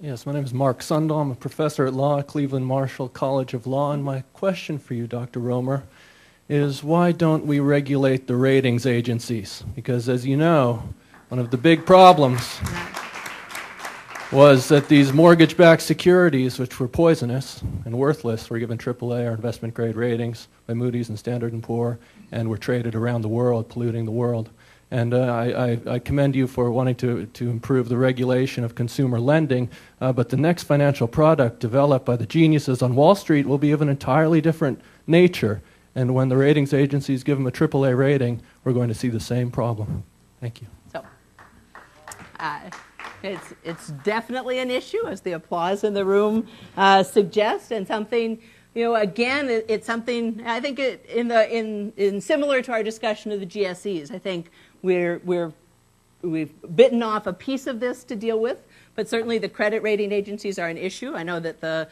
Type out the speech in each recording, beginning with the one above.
Yes, my name is Mark Sundal. I'm a professor at law at Cleveland Marshall College of Law, and my question for you, Dr. Romer, is why don't we regulate the ratings agencies? Because as you know, one of the big problems was that these mortgage-backed securities, which were poisonous and worthless, were given AAA or investment-grade ratings by Moody's and Standard & Poor, and were traded around the world, polluting the world. And I commend you for wanting to improve the regulation of consumer lending, but the next financial product developed by the geniuses on Wall Street will be of an entirely different nature. And when the ratings agencies give them a AAA rating, we're going to see the same problem. Thank you. So, it's definitely an issue, as the applause in the room suggests, and something. Again, it's something I think in similar to our discussion of the GSEs. I think we've bitten off a piece of this to deal with, but certainly the credit rating agencies are an issue. I know that the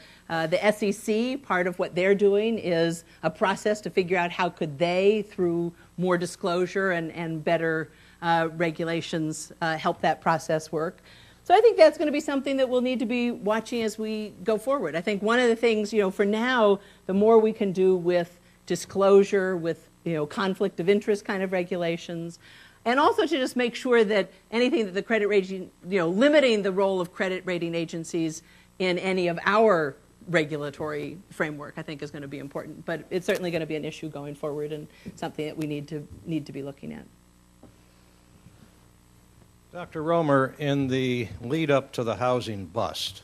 SEC, part of what they're doing is a process to figure out how could they, through more disclosure and better regulations, help that process work. So I think that's going to be something that we'll need to be watching as we go forward. I think one of the things, for now, the more we can do with disclosure, with, conflict of interest kind of regulations, and also to just make sure that anything that the credit rating, limiting the role of credit rating agencies in any of our regulatory framework, I think is going to be important. But it's certainly going to be an issue going forward and something that we need to be looking at. Dr. Romer, in the lead up to the housing bust,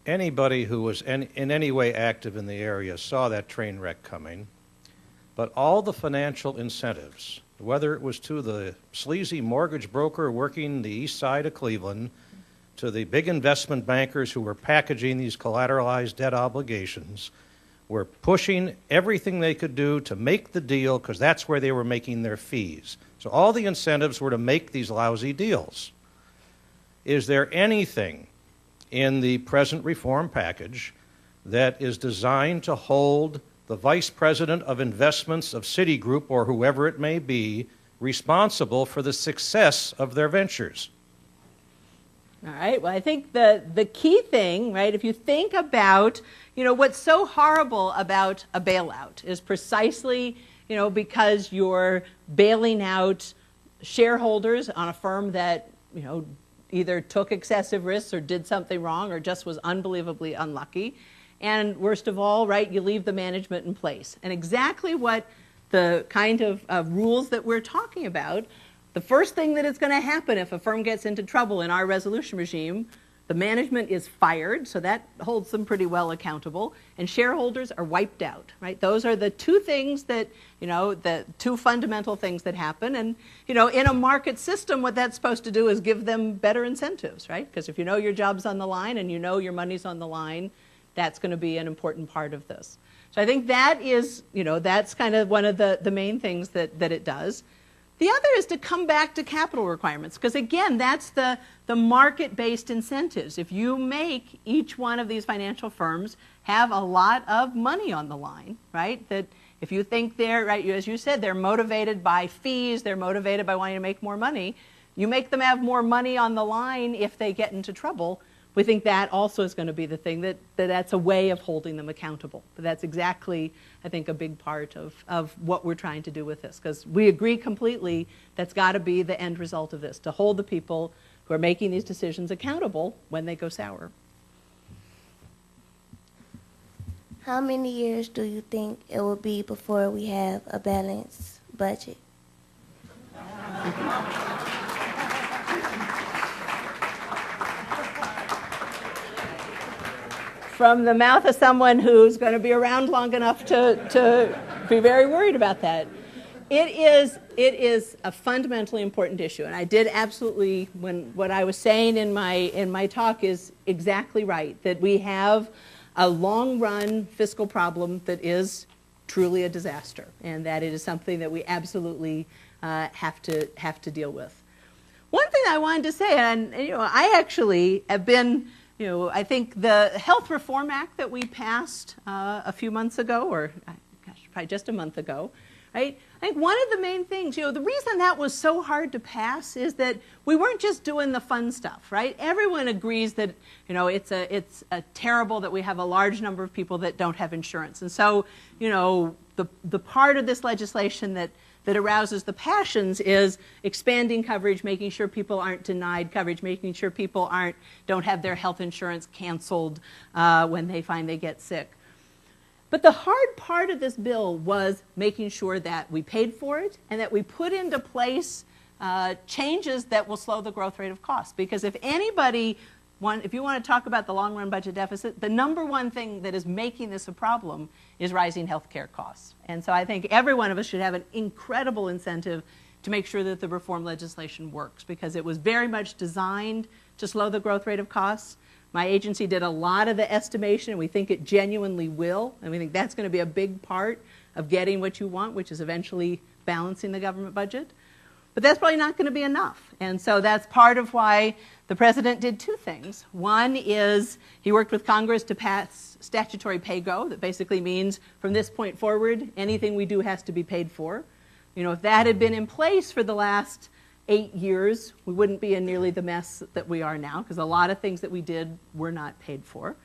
anybody who was in any way active in the area saw that train wreck coming, but all the financial incentives, whether it was to the sleazy mortgage broker working the east side of Cleveland, to the big investment bankers who were packaging these collateralized debt obligations, were pushing everything they could do to make the deal because that's where they were making their fees. So all the incentives were to make these lousy deals. Is there anything in the present reform package that is designed to hold the vice president of investments of Citigroup or whoever it may be responsible for the success of their ventures? All right. Well, I think the key thing, right, if you think about, what's so horrible about a bailout is precisely, because you're bailing out shareholders on a firm that, either took excessive risks or did something wrong or just was unbelievably unlucky. And worst of all, right, you leave the management in place. And exactly what the kind of rules that we're talking about, the first thing that is going to happen if a firm gets into trouble in our resolution regime, the management is fired, so that holds them pretty well accountable, and shareholders are wiped out, right? Those are the two things that, the two fundamental things that happen. And, in a market system, what that's supposed to do is give them better incentives, right? Because if you know your job's on the line and you know your money's on the line, that's going to be an important part of this. So I think that is, that's kind of one of the main things that it does. The other is to come back to capital requirements, because again, that's the market-based incentives. If you make each one of these financial firms have a lot of money on the line, right? That if you think they're, right, as you said, they're motivated by fees, they're motivated by wanting to make more money, you make them have more money on the line if they get into trouble. We think that also is going to be the thing that's a way of holding them accountable. But that's exactly, I think, a big part of what we're trying to do with this, because we agree completely that's got to be the end result of this, to hold the people who are making these decisions accountable when they go sour. How many years do you think it will be before we have a balanced budget? From the mouth of someone who's going to be around long enough to be very worried about that. It is a fundamentally important issue, and I did absolutely, what I was saying in my talk is exactly right, that we have a long-run fiscal problem that is truly a disaster, and that it is something that we absolutely have to deal with. One thing I wanted to say, and I actually have been, I think the Health Reform Act that we passed a few months ago, or gosh, probably just a month ago, right? I think one of the main things, the reason that was so hard to pass is that we weren't just doing the fun stuff, right? Everyone agrees that, it's terrible that we have a large number of people that don't have insurance. And so, the part of this legislation that arouses the passions is expanding coverage, making sure people aren't denied coverage, making sure people don't have their health insurance canceled when they find they get sick. But the hard part of this bill was making sure that we paid for it and that we put into place changes that will slow the growth rate of costs. Because if you want to talk about the long-run budget deficit, the number one thing that is making this a problem is rising health care costs. And so I think every one of us should have an incredible incentive to make sure that the reform legislation works, because it was very much designed to slow the growth rate of costs. My agency did a lot of the estimation, and we think it genuinely will. And we think that's going to be a big part of getting what you want, which is eventually balancing the government budget. But that's probably not going to be enough. And so that's part of why the president did two things. One is he worked with Congress to pass statutory pay-go. That basically means from this point forward, anything we do has to be paid for. If that had been in place for the last 8 years, we wouldn't be in nearly the mess that we are now, because a lot of things that we did were not paid for.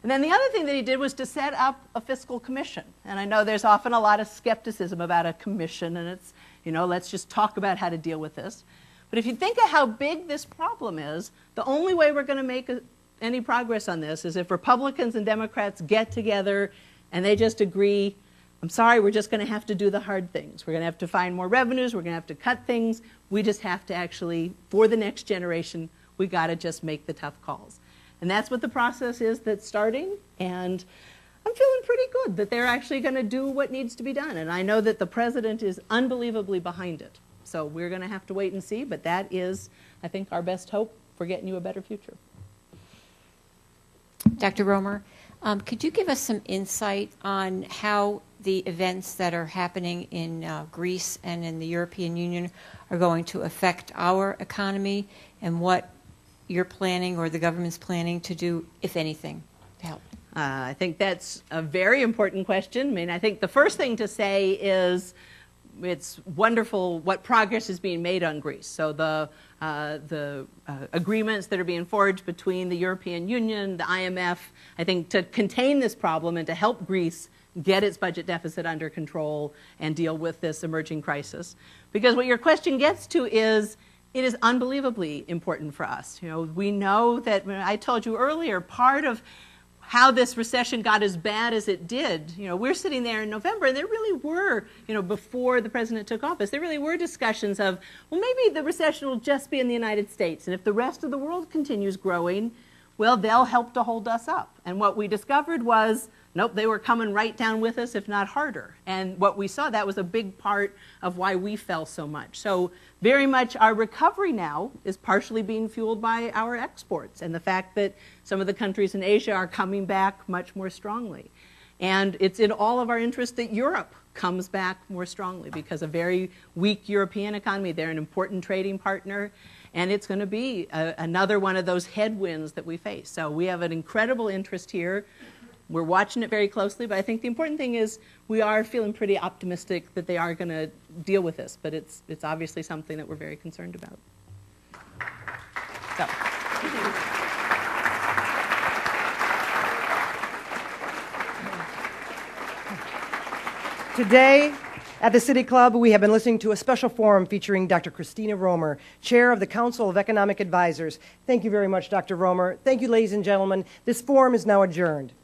And then the other thing that he did was to set up a fiscal commission. And I know there's often a lot of skepticism about a commission, and it's, let's just talk about how to deal with this. But if you think of how big this problem is, the only way we're going to make any progress on this is if Republicans and Democrats get together and they just agree, I'm sorry, we're just going to have to do the hard things. We're going to have to find more revenues. We're going to have to cut things. We just have to actually, for the next generation, we got to just make the tough calls. And that's what the process is that's starting. And I'm feeling pretty good that they're actually going to do what needs to be done. And I know that the president is unbelievably behind it. So we're going to have to wait and see. But that is, I think, our best hope for getting you a better future. Dr. Romer, could you give us some insight on how the events that are happening in Greece and in the European Union are going to affect our economy, and what you're planning or the government's planning to do, if anything, to help? I think that's a very important question. I think the first thing to say is it's wonderful what progress is being made on Greece. So the agreements that are being forged between the European Union, the IMF, I think to contain this problem and to help Greece get its budget deficit under control and deal with this emerging crisis. Because what your question gets to is, it is unbelievably important for us. We know that, I told you earlier, part of how this recession got as bad as it did, we're sitting there in November, and there really were, before the president took office, there really were discussions of, well, maybe the recession will just be in the United States, and if the rest of the world continues growing, well, they'll help to hold us up. And what we discovered was, nope, they were coming right down with us, if not harder. And what we saw, that was a big part of why we fell so much. So very much our recovery now is partially being fueled by our exports and the fact that some of the countries in Asia are coming back much more strongly. And it's in all of our interest that Europe comes back more strongly, because a very weak European economy, they're an important trading partner, and it's going to be another one of those headwinds that we face. So we have an incredible interest here. We're watching it very closely, but I think the important thing is we are feeling pretty optimistic that they are going to deal with this, but it's obviously something that we're very concerned about. So. Today, at the City Club, we have been listening to a special forum featuring Dr. Christina Romer, Chair of the Council of Economic Advisors. Thank you very much, Dr. Romer. Thank you, ladies and gentlemen. This forum is now adjourned.